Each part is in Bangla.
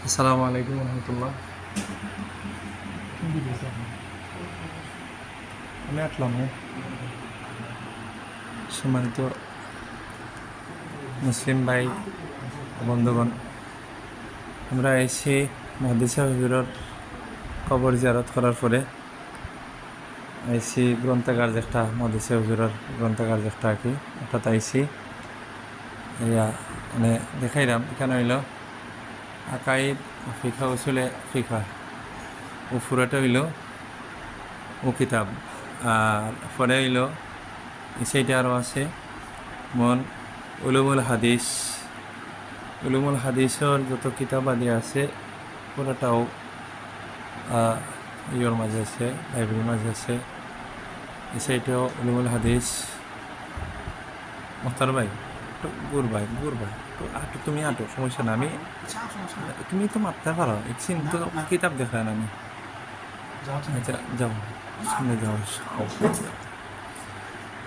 আসসালামু আলাইকুম রহমতুল্লাহ। আমি আসলাম সম্মানিত মুসলিম ভাই বন্ধুগণ, আমরা এসে মহাদিসা হুজুরের কবর জিয়ারত করার পরে আইসি গ্রন্থাগার যেটা মহাদিসা হুজুরের গ্রন্থাগার যেটা আর কি অর্থাৎ আইসি ইয়া মানে দেখাইলাম। এখানে হইল আকাইদ ফিখা উসুলে ফিখা ও ফুরাটা হইল ও কিতাব, আর পরে হইল সেইটা আরও আছে মন উলুমুল হাদিস। উলুমুল হাদিসের যত কিতাব আদি আছে পুরোটাও ইয়োর মাঝে আছে, লাইব্রেরির মাঝে আছে। সেইটাও উলুমুল হাদিস। মোখতার ভাই একটু গুর ভাই একটু আটো, তুমি আটো, সমস্যা না। আমি তুমি তো মারতে পারো, একদিন তো কিতাব দেখায় না। আমি আচ্ছা যাও, সামনে যাও।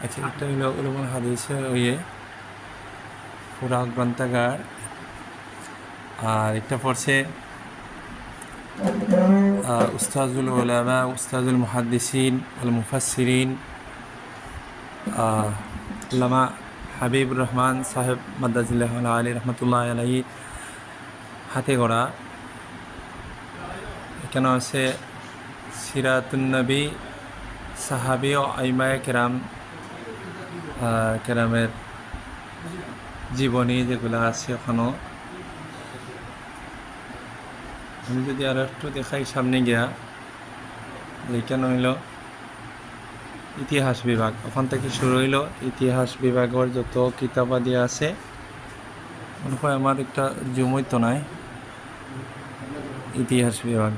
আচ্ছা, এটা হইল উলুমুল হাদিসের ইয়ে পুরা গ্রন্থাগার। আর একটা পড়ছে উস্তাজুল উলামা উস্তাজুল মুহাদ্দিসিন আল মুফাসসিরিন আল্লামা হাবিবুর রহমান সাহেব মাদ্দাজিল্লাহ আলী রহমতুল্লাহ আলাইহি হাতে গড়া। এখানে আছে সিরাতুন্নবী, সাহাবী ও আইমায়ে কেরামের জীবনী যেগুলো আছে এখনও। আমি যদি আরও একটু দেখাই সামনে গিয়া, এইখানে হইল ইতিহাস বিভাগ। ওখান থেকে শুরু হইল ইতিহাস বিভাগের যত কিতাবাদি আছে। মনে হয় আমার একটা জুমই তো নাই ইতিহাস বিভাগ।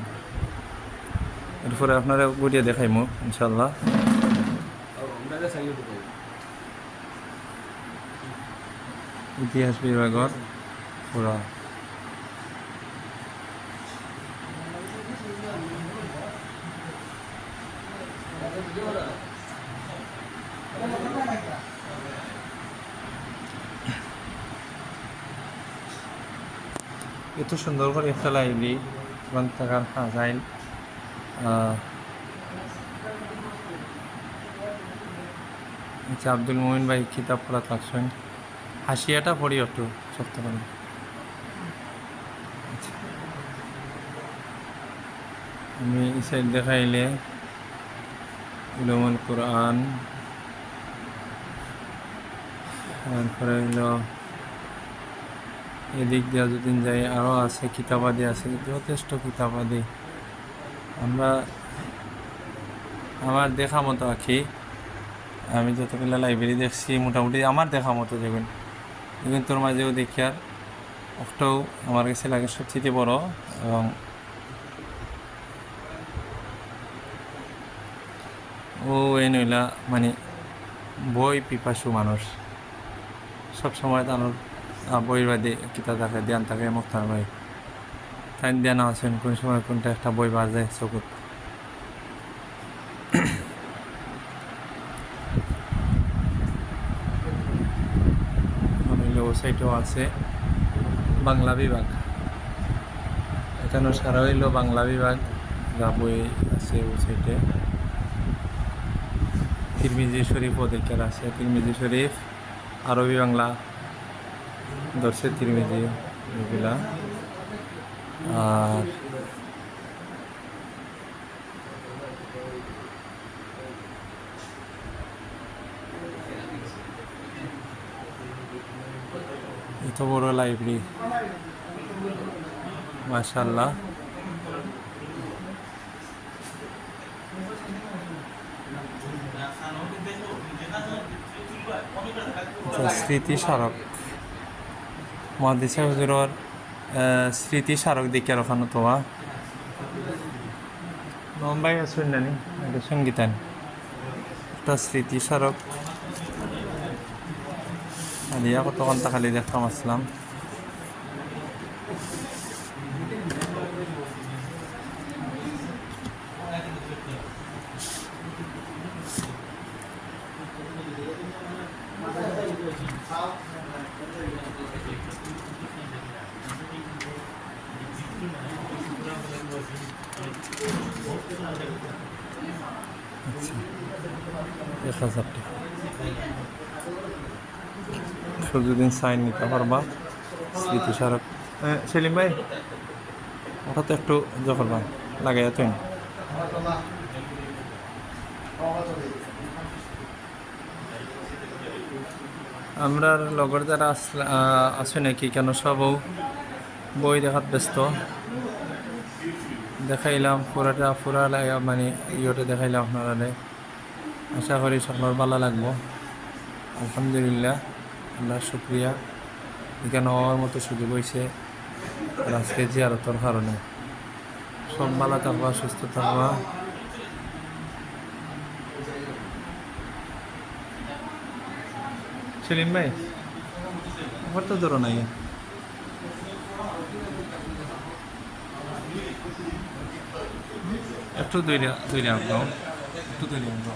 এরপরে আপনারা ঘুরিয়ে দেখাইমু ইনশাল্লাহ। ইতিহাস বিভাগের পুরা এত সুন্দর করে একটা লাইব্রেরি গ্রন্থাগার হাজাইল। আচ্ছা, আব্দুল মোমিন ভাই কিতাব পড়া থাকছেন, হাসিয়াটা পড়ি একটু শক্ত করে। আমি এই সাইড দেখাইলে উলুমুল কোরআন, তারপরে হইল এদিক দিয়ে যতদিন যাই আরও আছে কিতাবাদি আছে, যথেষ্ট কিতাবাদি। আমার দেখা মতো আঁকি, আমি যতগুলো লাইব্রেরি দেখছি মোটামুটি আমার দেখা মতো যেগুলো তোর মাঝেও দেখি। আর ওটাও আমার কাছে লাগে সবচেয়ে বড়। এবং ও এই নইলা মানে বই পিপাসু মানুষ, সবসময় তার বইয়ের বাদে কিতাব থাকে, ধ্যান থাকে। মুখতার ভাই তাই ধ্যান আছেন কোন সময় কোনটা একটা বই বাজে চকুত। ওয়েবসাইটও আছে বাংলা বিভাগ। এখানেও সারা হইল বাংলা বিভাগ, যা বই আছে ওয়েবসাইটে। তিরমিজি শরীফও দেখার আছে, তিরমিজি শরীফ আরবি বাংলা ধরছে তিরমিজি এগুলা। আর এত বড় লাইব্রেরি মাশাআল্লাহ। স্মৃতি স্মারক মহাদিসা হুজুরের স্মৃতি স্মারক দেখিয়ার ওখানে তোমার লম্বাই আসুন নানি এটা সঙ্গীতান একটা স্মৃতি স্মারক আলিয়া কতক্ষণ তা খালি দেখতাম আসলাম। আচ্ছা, 1000 টাকা। যদি সাইন নিতে পারবা স্মৃতিস্মারক। সেলিম ভাই, ওটা তো একটু যখন লাগাই তুই। আমরা লগর যারা আছে নাকি কেন সব বই দেখাত ব্যস্ত। দেখাইলাম পুরা মানে ইয়েটা দেখাইলাম আপনারা। আশা করি সকলের ভালো লাগবো। আলহামদুলিল্লাহ, আল্লাহর শুক্রিয়া এখানে হওয়ার মতো সুযোগ হয়েছে আজকে জিয়ারতের কারণে। সব ভালো থাকবা, সুস্থ থাকবা। সেলিম ভাই, আমার তো ধরো নাই। একটু দৈরে আঁকবো, একটু দৈরে আঁকবো।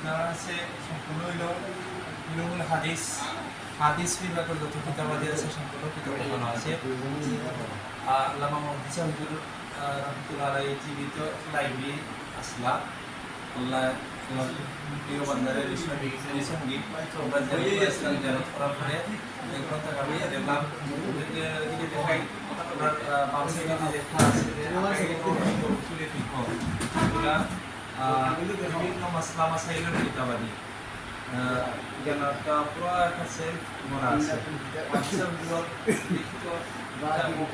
যারা আছে সম্পূর্ণ হইল হাদিস বিভাগের যত কিতাবাদি আছে সম্পূর্ণ কিতাব দেখানো আছে। আল্লামা মুহাদ্দিস হুজুর রাহমাতুল্লাহ আলাইহি জীবিত লাইব্রেরি আসলা আল্লাহ প্রিয় বান্দারের বিষয় সঙ্গীত আমরা ইসলাম জানাত করার পরে গ্রন্থাগারে দেখলাম এদিকে দেখাই আপনার বাম সাইডে লেখা আছে উসুলে ফিকহ, এগুলা বিভিন্ন মাসলা মাসাইলের কিতাবাদি জ্ঞানটা পুরো একটা সেলফ করা আছে। মাসাইলগুলোর লিখিত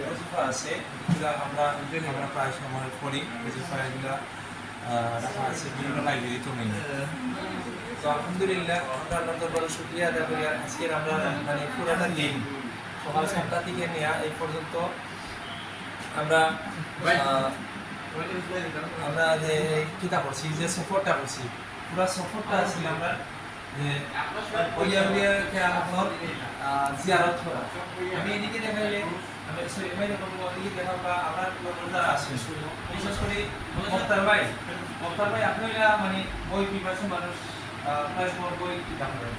ওজিফা আছে, এগুলা আমরা প্রায় সময় পড়ি। ওজিফা এগুলা রাখা আছে বিভিন্ন লাইব্রেরিতে নেই। তো আলহামদুলিল্লাহ আমরা আল্লাহ দরবারে শুকরিয়া আদায় করি। আজকের আমরা মানে পুরাটা দিন সকাল 7টা থেকে নিয়ে এই পর্যন্ত আমরা যে কিতাব পড়ছি, যে সফরটা করছি, পুরো সফরটা আসলে আমরা যে আপনার জিয়ারত করা। আমি এদিকে দেখাইলে আমি এদিকে দেখা আমার যারা আছে বিশেষ করে মুক্তার ভাই আপনি মানে বই পিপাসু মানুষ, প্রায় সময় বই কিতাব করেন।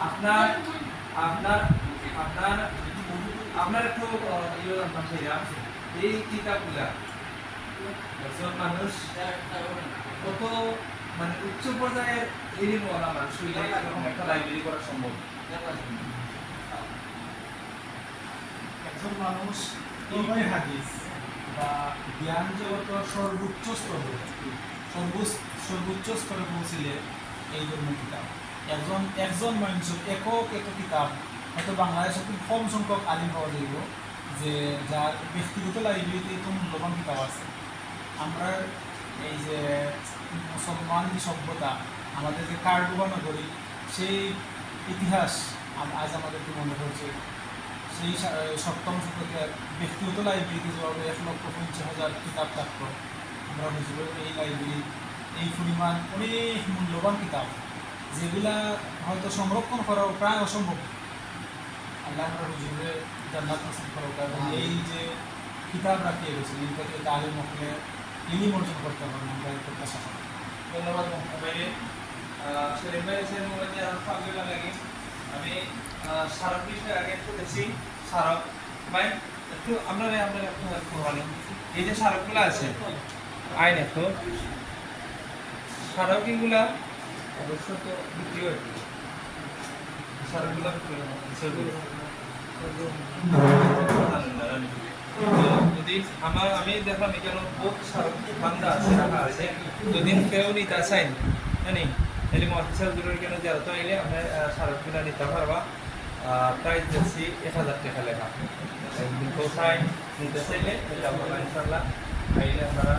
আপনার আপনার আপনার আপনার একটু ইয়ে জানতাম সেইরাম এই কিতাবগুলা একজন মানুষ কত মানে উচ্চ পর্যায়ের এলিমওয়ালা মানুষ হইলে এরকম একটা লাইব্রেরি করা সম্ভব। একজন মানুষ ইলমে হাদিস বা জ্ঞান জগতের সর্বোচ্চ স্তরে পৌঁছিলে এই ধরনের কিতাব একজন মানুষ একক কিতাব হয়তো বাংলাদেশে খুব কম সংখ্যক আলিম পাওয়া যাইব যে যার ব্যক্তিগত লাইব্রেরিতে এত মূল্যবান কিতাব আছে। আমরা এই যে মুসলমান যে সভ্যতা, আমাদের যে কার্ডোবা নগরী, সেই ইতিহাস আজ আমাদেরকে মনে করছে। সেই 7ম শতকের ব্যক্তিগত লাইব্রেরিতে যেভাবে 1,50,000 কিতাব থাকতো, আমরা বুঝব এই লাইব্রেরি এই পরিমাণ অনেক মূল্যবান কিতাব যেগুলা হয়তো সংরক্ষণ করাও প্রায় অসম্ভব। আল্লাহ আমরা হুজুরে জান্নাত নসিব করুক এবং এই যে কিতাব রাখিয়ে গেছে এই থেকে তালিম মহলে ইলম অর্জন করতে পারবেন, আমরা এই প্রত্যাশা করি। ধন্যবাদ ভাই। সেলিম ভাই লাগে আমি সারক বিষয়ে আগে একটু দেখছি। সারক ভাই একটু আপনারা একটু হেল্প করবেন। এই যে সারকগুলো আছে আইন একটু সারক এগুলা অবশ্য তো বিক্রি হয়, সারকগুলো যদি আমি দেখলাম এখানে বহুত সারক বান্ধা আছে রাখা আছে। যদি কেউ নিতে চাইন জানি তাহলে মহাদিসের কেন যারা তো এলে আমরা সারকগুলো নিতে পারবা। প্রাইস দিচ্ছি 1000 টাকা লেখা। কেউ চাই নিতে চাইলে ইনশাল্লাহ আইলে আপনারা।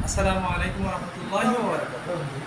আসসালামু আলাইকুম ওয়া রাহমাতুল্লাহি ওয়া বারাকাতুহু।